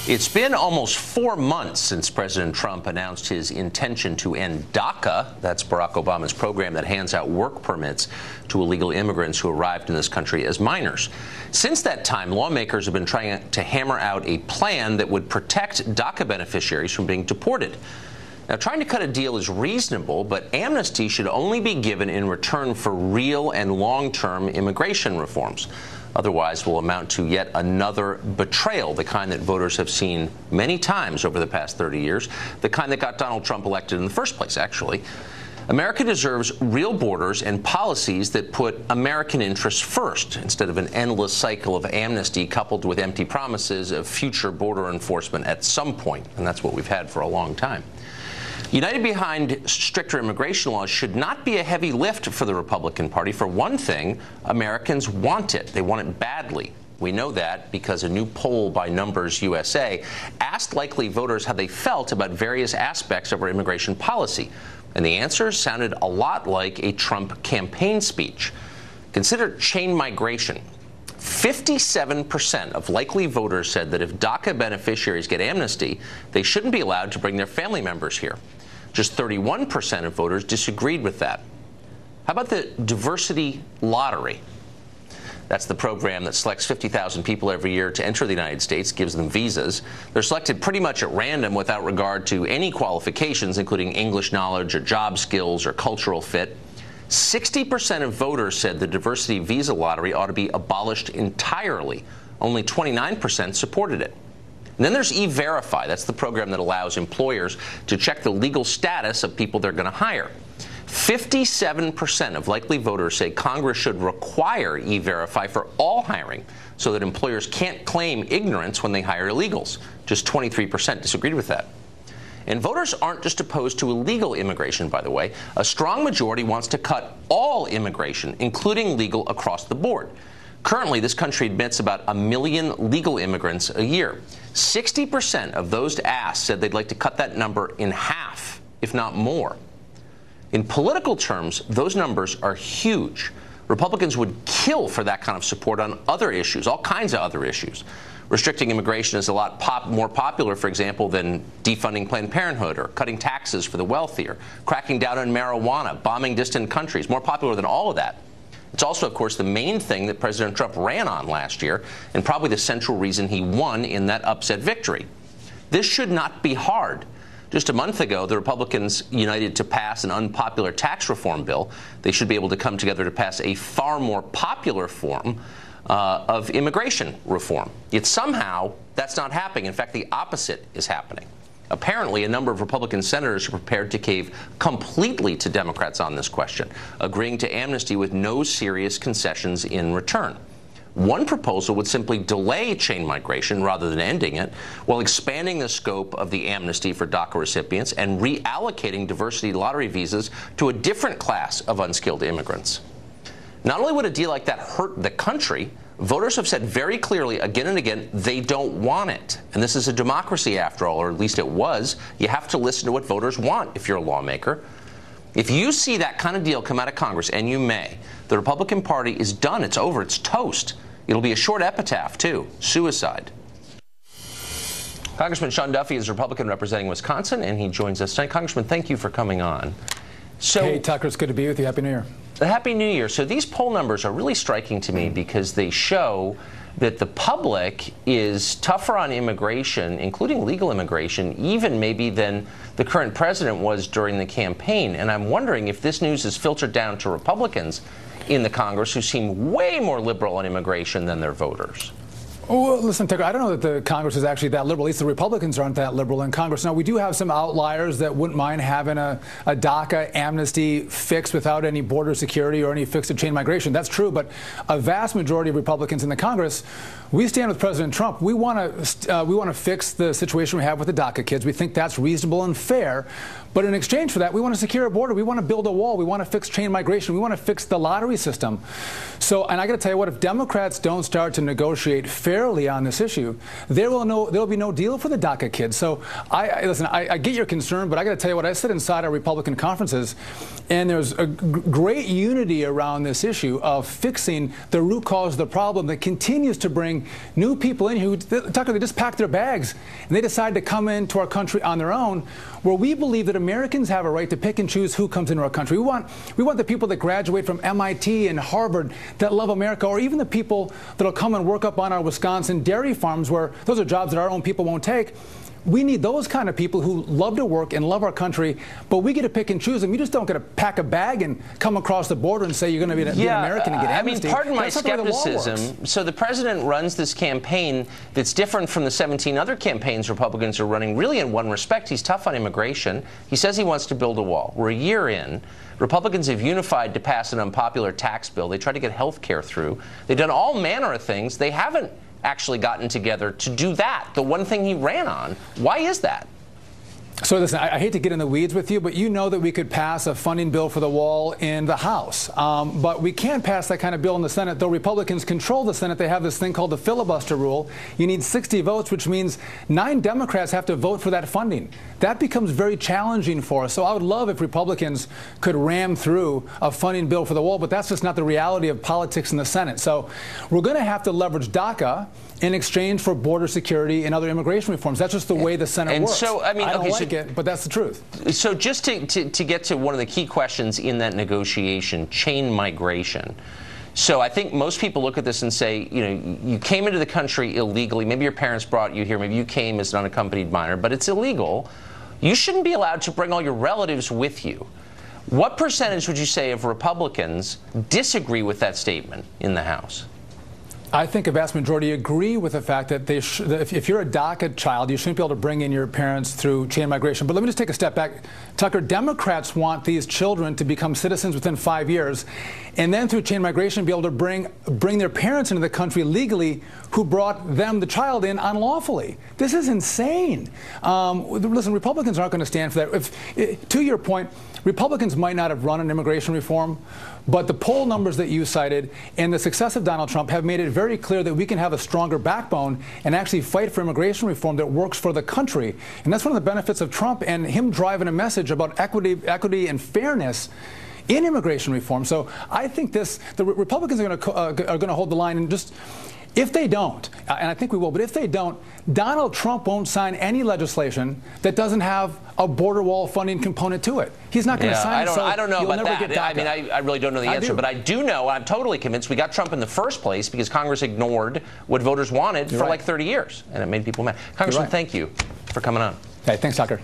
It's been almost 4 months since President Trump announced his intention to end DACA. That's Barack Obama's program that hands out work permits to illegal immigrants who arrived in this country as minors. Since that time, lawmakers have been trying to hammer out a plan that would protect DACA beneficiaries from being deported. Now, trying to cut a deal is reasonable, but amnesty should only be given in return for real and long-term immigration reforms. Otherwise, will amount to yet another betrayal, the kind that voters have seen many times over the past 30 years, the kind that got Donald Trump elected in the first place, actually. America deserves real borders and policies that put American interests first, instead of an endless cycle of amnesty coupled with empty promises of future border enforcement at some point. And that's what we've had for a long time. United behind stricter immigration laws should not be a heavy lift for the Republican Party. For one thing, Americans want it. They want it badly. We know that because a new poll by Numbers USA asked likely voters how they felt about various aspects of our immigration policy. And the answers sounded a lot like a Trump campaign speech. Consider chain migration. 57% of likely voters said that if DACA beneficiaries get amnesty, they shouldn't be allowed to bring their family members here. Just 31% of voters disagreed with that. How about the diversity lottery? That's the program that selects 50,000 people every year to enter the United States, gives them visas. They're selected pretty much at random without regard to any qualifications, including English knowledge or job skills or cultural fit. 60% of voters said the diversity visa lottery ought to be abolished entirely. Only 29% supported it. And then there's E-Verify. That's the program that allows employers to check the legal status of people they're going to hire. 57% of likely voters say Congress should require E-Verify for all hiring so that employers can't claim ignorance when they hire illegals. Just 23% disagreed with that. And voters aren't just opposed to illegal immigration, by the way. A strong majority wants to cut all immigration, including legal, across the board. Currently, this country admits about 1 million legal immigrants a year. 60% of those asked said they'd like to cut that number in half, if not more. In political terms, those numbers are huge. Republicans would kill for that kind of support on other issues, all kinds of other issues. Restricting immigration is a lot more popular, for example, than defunding Planned Parenthood or cutting taxes for the wealthy or cracking down on marijuana, bombing distant countries. More popular than all of that. It's also, of course, the main thing that President Trump ran on last year, and probably the central reason he won in that upset victory. This should not be hard. Just a month ago, the Republicans united to pass an unpopular tax reform bill. They should be able to come together to pass a far more popular form of immigration reform. Yet somehow, that's not happening. In fact, the opposite is happening. Apparently, a number of Republican senators are prepared to cave completely to Democrats on this question, agreeing to amnesty with no serious concessions in return. One proposal would simply delay chain migration rather than ending it, while expanding the scope of the amnesty for DACA recipients and reallocating diversity lottery visas to a different class of unskilled immigrants. Not only would a deal like that hurt the country, voters have said very clearly again and again they don't want it. And this is a democracy after all, or at least it was. You have to listen to what voters want if you're a lawmaker. If you see that kind of deal come out of Congress, and you may, the Republican Party is done. It's over. It's toast. It'll be a short epitaph, too. Suicide. Congressman Sean Duffy is a Republican representing Wisconsin, and he joins us tonight. Congressman, thank you for coming on. Hey, Tucker, it's good to be with you. Happy New Year. Happy New Year. So these poll numbers are really striking to me because they show that the public is tougher on immigration, including legal immigration, even maybe than the current president was during the campaign. And I'm wondering if this news is filtered down to Republicans in the Congress who seem way more liberal on immigration than their voters. Well, listen, Tucker, I don't know that the Congress is actually that liberal. At least the Republicans aren't that liberal in Congress. Now, we do have some outliers that wouldn't mind having a DACA amnesty fix without any border security or any fix to chain migration. That's true. But a vast majority of Republicans in the Congress, we stand with President Trump. We want to fix the situation we have with the DACA kids. We think that's reasonable and fair. But in exchange for that, we want to secure a border. We want to build a wall. We want to fix chain migration. We want to fix the lottery system. So, and I got to tell you what, if Democrats don't start to negotiate fair fairly on this issue, there will be no deal for the DACA kids. So listen, I get your concern, but I got to tell you what, I sit inside our Republican conferences, and there's a great unity around this issue of fixing the root cause of the problem that continues to bring new people in who, Tucker, they just pack their bags and they decide to come into our country on their own, where we believe that Americans have a right to pick and choose who comes into our country. We want the people that graduate from MIT and Harvard that love America, or even the people that'll come and work up on our Wisconsin dairy farms, where those are jobs that our own people won't take. We need those kind of people who love to work and love our country, but we get to pick and choose them. You just don't get to pack a bag and come across the border and say you're going to be an American and get amnesty. I mean, pardon my skepticism. So the president runs this campaign that's different from the 17 other campaigns Republicans are running, really in one respect. He's tough on immigration. He says he wants to build a wall. We're a year in. Republicans have unified to pass an unpopular tax bill. They tried to get health care through. They've done all manner of things. They haven't actually gotten together to do that, the one thing he ran on. Why is that? So listen, I hate to get in the weeds with you, but you know that we could pass a funding bill for the wall in the House. But we can't pass that kind of bill in the Senate. Though Republicans control the Senate, they have this thing called the filibuster rule. You need 60 votes, which means 9 Democrats have to vote for that funding. That becomes very challenging for us. So I would love if Republicans could ram through a funding bill for the wall, but that's just not the reality of politics in the Senate. So we're going to have to leverage DACA in exchange for border security and other immigration reforms. That's just the way the Senate works. So, I mean, I don't like it, but that's the truth. So just to get to one of the key questions in that negotiation, chain migration. So I think most people look at this and say, you know, you came into the country illegally. Maybe your parents brought you here. Maybe you came as an unaccompanied minor, but it's illegal. You shouldn't be allowed to bring all your relatives with you. What percentage would you say of Republicans disagree with that statement in the House? I think a vast majority agree with the fact that if you're a DACA child, you shouldn't be able to bring in your parents through chain migration. But let me just take a step back. Tucker, Democrats want these children to become citizens within 5 years, and then through chain migration be able to bring their parents into the country legally who brought them, the child, in unlawfully. This is insane. Listen, Republicans aren't going to stand for that. To your point, Republicans might not have run an immigration reform, but the poll numbers that you cited and the success of Donald Trump have made it very clear that we can have a stronger backbone and actually fight for immigration reform that works for the country. And that's one of the benefits of Trump and him driving a message about equity and fairness in immigration reform. So I think the Republicans are going to hold the line, and just if they don't, and I think we will, but if they don't, Donald Trump won't sign any legislation that doesn't have a border wall funding component to it. He's not going to sign it. I don't know about that. I mean, I really don't know the answer, but I do know, I'm totally convinced we got Trump in the first place because Congress ignored what voters wanted for like 30 years, and it made people mad. Congressman, thank you for coming on. Hey, thanks, Tucker.